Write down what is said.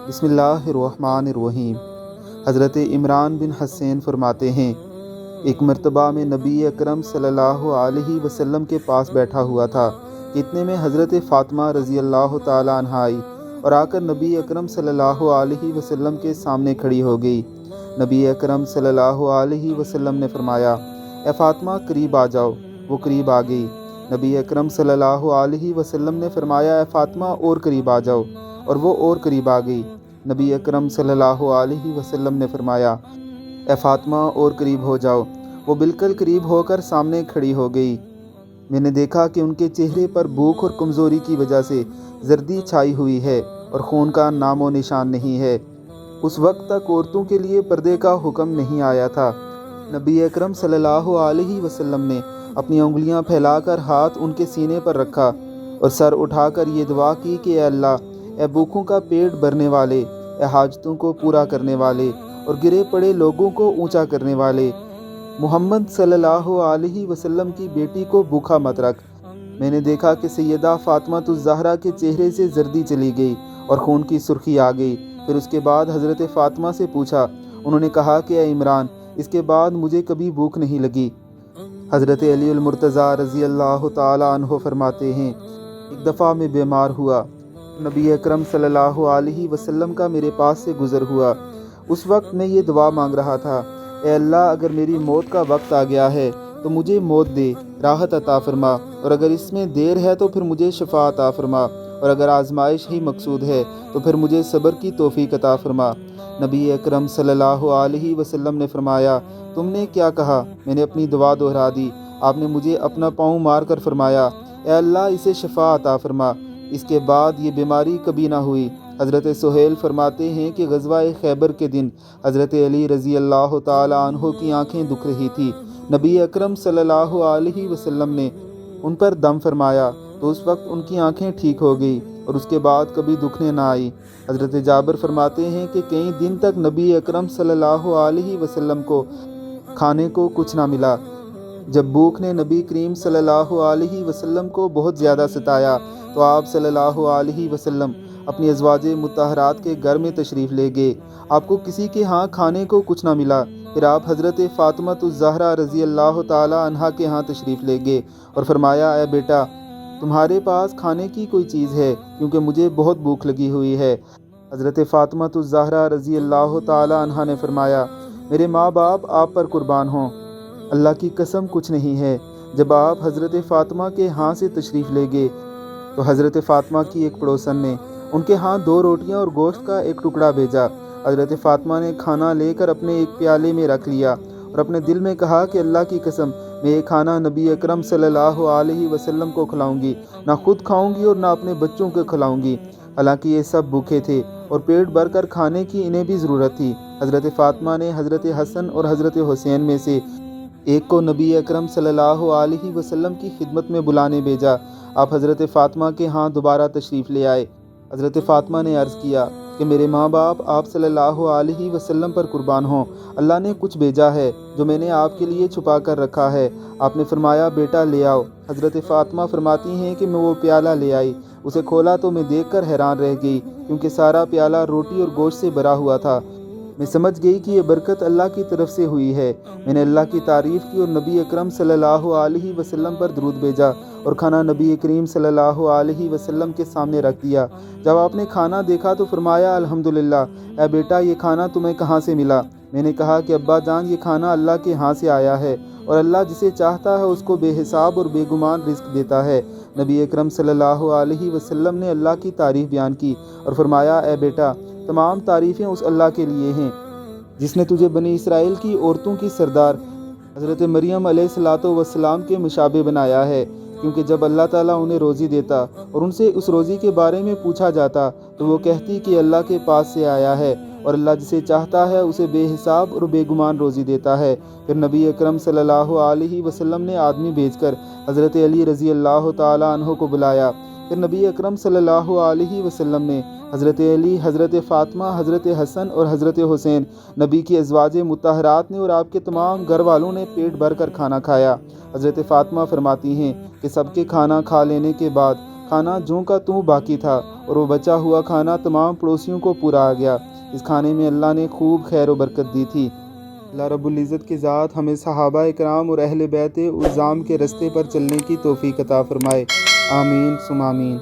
بسم اللہ الرحمن الرحیم۔ حضرت عمران بن حسین فرماتے ہیں، ایک مرتبہ میں نبی اکرم صلی اللہ علیہ وسلم کے پاس بیٹھا ہوا تھا کہ اتنے میں حضرت فاطمہ رضی اللہ تعالیٰ عنہا آئی اور آ کر نبی اکرم صلی اللہ علیہ وسلم کے سامنے کھڑی ہو گئی۔ نبی اکرم صلی اللہ علیہ وسلم نے فرمایا، اے فاطمہ قریب آ جاؤ۔ وہ قریب آ گئی۔ نبی اکرم صلی اللہ علیہ وسلم نے فرمایا، اے فاطمہ اور قریب آ جاؤ، اور وہ اور قریب آ گئی۔ نبی اکرم صلی اللہ علیہ وسلم نے فرمایا، اے فاطمہ اور قریب ہو جاؤ۔ وہ بالکل قریب ہو کر سامنے کھڑی ہو گئی۔ میں نے دیکھا کہ ان کے چہرے پر بھوک اور کمزوری کی وجہ سے زردی چھائی ہوئی ہے اور خون کا نام و نشان نہیں ہے۔ اس وقت تک عورتوں کے لیے پردے کا حکم نہیں آیا تھا۔ نبی اکرم صلی اللہ علیہ وسلم نے اپنی انگلیاں پھیلا کر ہاتھ ان کے سینے پر رکھا اور سر اٹھا کر یہ دعا کی کہ اے اللہ، اے بھوکوں کا پیٹ بھرنے والے، اے حاجتوں کو پورا کرنے والے اور گرے پڑے لوگوں کو اونچا کرنے والے، محمد صلی اللہ علیہ وسلم کی بیٹی کو بھوکا مت رکھ۔ میں نے دیکھا کہ سیدہ فاطمہ الزہرا کے چہرے سے زردی چلی گئی اور خون کی سرخی آ گئی۔ پھر اس کے بعد حضرت فاطمہ سے پوچھا۔ انہوں نے کہا کہ اے عمران، اس کے بعد مجھے کبھی بھوک نہیں لگی۔ حضرت علی المرتضیٰ رضی اللہ تعالیٰ عنہ فرماتے ہیں، ایک دفعہ میں بیمار ہوا۔ نبی اکرم صلی اللہ علیہ وسلم کا میرے پاس سے گزر ہوا۔ اس وقت میں یہ دعا مانگ رہا تھا، اے اللہ، اگر میری موت کا وقت آ گیا ہے تو مجھے موت دے، راحت عطا فرما، اور اگر اس میں دیر ہے تو پھر مجھے شفا عطا فرما، اور اگر آزمائش ہی مقصود ہے تو پھر مجھے صبر کی توفیق عطا فرما۔ نبی اکرم صلی اللہ علیہ وسلم نے فرمایا، تم نے کیا کہا؟ میں نے اپنی دعا دہرا دی۔ آپ نے مجھے اپنا پاؤں مار کر فرمایا، اے اللہ، اسے شفا عطا فرما۔ اس کے بعد یہ بیماری کبھی نہ ہوئی۔ حضرت سہیل فرماتے ہیں کہ غزوہ خیبر کے دن حضرت علی رضی اللہ تعالیٰ عنہ کی آنکھیں دکھ رہی تھی۔ نبی اکرم صلی اللہ علیہ وسلم نے ان پر دم فرمایا تو اس وقت ان کی آنکھیں ٹھیک ہو گئی اور اس کے بعد کبھی دکھنے نہ آئی۔ حضرت جابر فرماتے ہیں کہ کئی دن تک نبی اکرم صلی اللہ علیہ وسلم کو کھانے کو کچھ نہ ملا۔ جب بھوک نے نبی کریم صلی اللہ علیہ وسلم کو بہت زیادہ ستایا تو آپ صلی اللہ علیہ وسلم اپنی ازواج مطہرات کے گھر میں تشریف لے گئے۔ آپ کو کسی کے ہاں کھانے کو کچھ نہ ملا۔ پھر آپ حضرت فاطمہ الزہرا رضی اللہ تعالیٰ عنہا کے ہاں تشریف لے گئے اور فرمایا، اے بیٹا، تمہارے پاس کھانے کی کوئی چیز ہے، کیونکہ مجھے بہت بھوک لگی ہوئی ہے۔ حضرت فاطمہ الزہرا رضی اللہ تعالیٰ عنہا نے فرمایا، میرے ماں باپ آپ پر قربان ہوں، اللہ کی قسم کچھ نہیں ہے۔ جب آپ حضرت فاطمہ کے ہاں سے تشریف لے گئے تو حضرت فاطمہ کی ایک پڑوسن نے ان کے ہاں 2 روٹیاں اور گوشت کا ایک ٹکڑا بھیجا۔ حضرت فاطمہ نے کھانا لے کر اپنے ایک پیالے میں رکھ لیا اور اپنے دل میں کہا کہ اللہ کی قسم، میں یہ کھانا نبی اکرم صلی اللہ علیہ وسلم کو کھلاؤں گی، نہ خود کھاؤں گی اور نہ اپنے بچوں کو کھلاؤں گی۔ حالانکہ یہ سب بھوکے تھے اور پیٹ بھر کر کھانے کی انہیں بھی ضرورت تھی۔ حضرت فاطمہ نے حضرت حسن اور حضرت حسین میں سے ایک کو نبی اکرم صلی اللہ علیہ وسلم کی خدمت میں بلانے بھیجا۔ آپ حضرت فاطمہ کے ہاں دوبارہ تشریف لے آئے۔ حضرت فاطمہ نے عرض کیا کہ میرے ماں باپ آپ صلی اللہ علیہ وسلم پر قربان ہوں، اللہ نے کچھ بھیجا ہے جو میں نے آپ کے لیے چھپا کر رکھا ہے۔ آپ نے فرمایا، بیٹا لے آؤ۔ حضرت فاطمہ فرماتی ہیں کہ میں وہ پیالہ لے آئی، اسے کھولا تو میں دیکھ کر حیران رہ گئی، کیونکہ سارا پیالہ روٹی اور گوشت سے بھرا ہوا تھا۔ میں سمجھ گئی کہ یہ برکت اللہ کی طرف سے ہوئی ہے۔ میں نے اللہ کی تعریف کی اور نبی اکرم صلی اللہ علیہ وسلم پر درود بھیجا اور کھانا نبی کریم صلی اللہ علیہ وسلم کے سامنے رکھ دیا۔ جب آپ نے کھانا دیکھا تو فرمایا، الحمدللہ، اے بیٹا، یہ کھانا تمہیں کہاں سے ملا؟ میں نے کہا کہ ابا جان، یہ کھانا اللہ کے ہاں سے آیا ہے اور اللہ جسے چاہتا ہے اس کو بے حساب اور بے گمان رزق دیتا ہے۔ نبی اکرم صلی اللہ علیہ وسلم نے اللہ کی تعریف بیان کی اور فرمایا، اے بیٹا، تمام تعریفیں اس اللہ کے لیے ہیں جس نے تجھے بنی اسرائیل کی عورتوں کی سردار حضرت مریم علیہ السلام کے مشابہ بنایا ہے، کیونکہ جب اللہ تعالیٰ انہیں روزی دیتا اور ان سے اس روزی کے بارے میں پوچھا جاتا تو وہ کہتی کہ اللہ کے پاس سے آیا ہے، اور اللہ جسے چاہتا ہے اسے بے حساب اور بے گمان روزی دیتا ہے۔ پھر نبی اکرم صلی اللہ علیہ وسلم نے آدمی بھیج کر حضرت علی رضی اللہ تعالیٰ عنہ کو بلایا۔ پھر نبی اکرم صلی اللہ علیہ وسلم نے حضرت علی، حضرت فاطمہ، حضرت حسن اور حضرت حسین، نبی کی ازواج مطہرات نے اور آپ کے تمام گھر والوں نے پیٹ بھر کر کھانا کھایا۔ حضرت فاطمہ فرماتی ہیں کہ سب کے کھانا کھا لینے کے بعد کھانا جوں کا توں باقی تھا اور وہ بچا ہوا کھانا تمام پڑوسیوں کو پورا آ گیا۔ اس کھانے میں اللہ نے خوب خیر و برکت دی تھی۔ اللہ رب العزت کی ذات ہمیں صحابہ اکرام اور اہل بیت الزام کے رستے پر چلنے کی توفیق عطا فرمائے۔ آمین ثم آمین۔